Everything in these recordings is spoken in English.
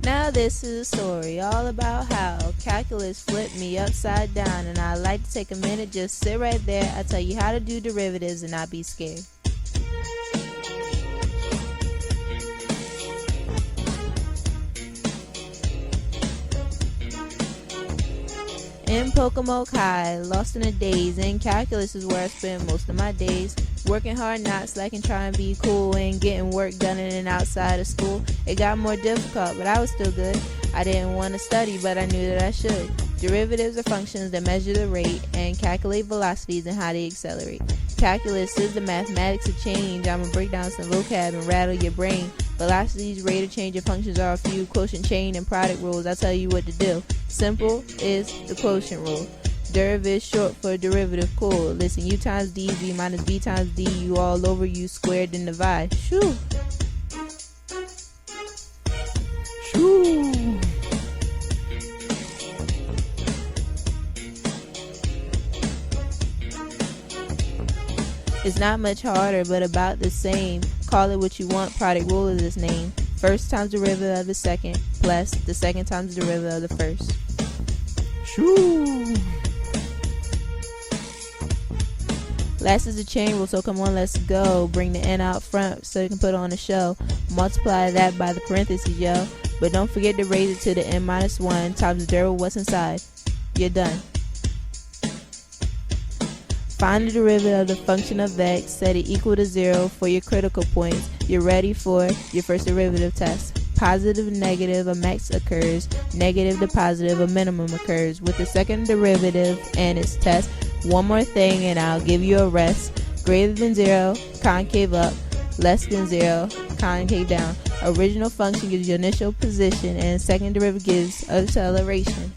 Now this is a story all about how calculus flipped me upside down, and I'd like to take a minute, just sit right there. I'll tell you how to do derivatives and not be scared. In Pocomoke High, lost in a daze, and calculus is where I spend most of my days. Working hard, not slacking, trying to be cool, and getting work done in and outside of school. It got more difficult, but I was still good. I didn't want to study, but I knew that I should. Derivatives are functions that measure the rate and calculate velocities and how they accelerate. Calculus is the mathematics of change. I'm gonna break down some vocab and rattle your brain. Velocities, rate of change of functions are a few quotient, chain, and product rules. I'll tell you what to do. Simple is the quotient rule. Deriv is short for derivative, cool. Listen, u times d, v minus b times d, u all over u squared, then divide. Shoo! Shoo! It's not much harder, but about the same. Call it what you want, product rule is its name. First times derivative of the second, plus the second times derivative of the first. Shoo! Last is the chain rule, so come on, let's go. Bring the n out front so you can put on a show. Multiply that by the parentheses, yo. But don't forget to raise it to the n minus 1 times the derivative of what's inside. You're done. Find the derivative of the function of x, set it equal to 0 for your critical points. You're ready for your first derivative test. Positive, negative, a max occurs. Negative to positive, a minimum occurs. With the second derivative and its test, one more thing and I'll give you a rest. Greater than 0, concave up. Less than 0, concave down. Original function gives you initial position and second derivative gives acceleration.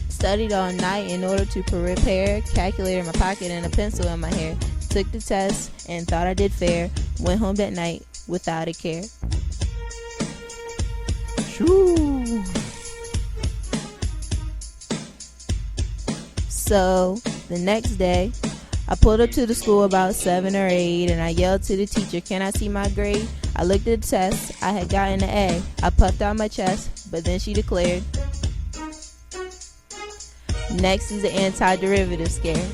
Studied all night in order to prepare, calculator in my pocket and a pencil in my hair. Took the test and thought I did fair. Went home that night without a care. Shoo! So the next day, I pulled up to the school about 7 or 8 and I yelled to the teacher, "Can I see my grade?" I looked at the test, I had gotten an A. I puffed out my chest, but then she declared, "Next is the anti-derivative scare."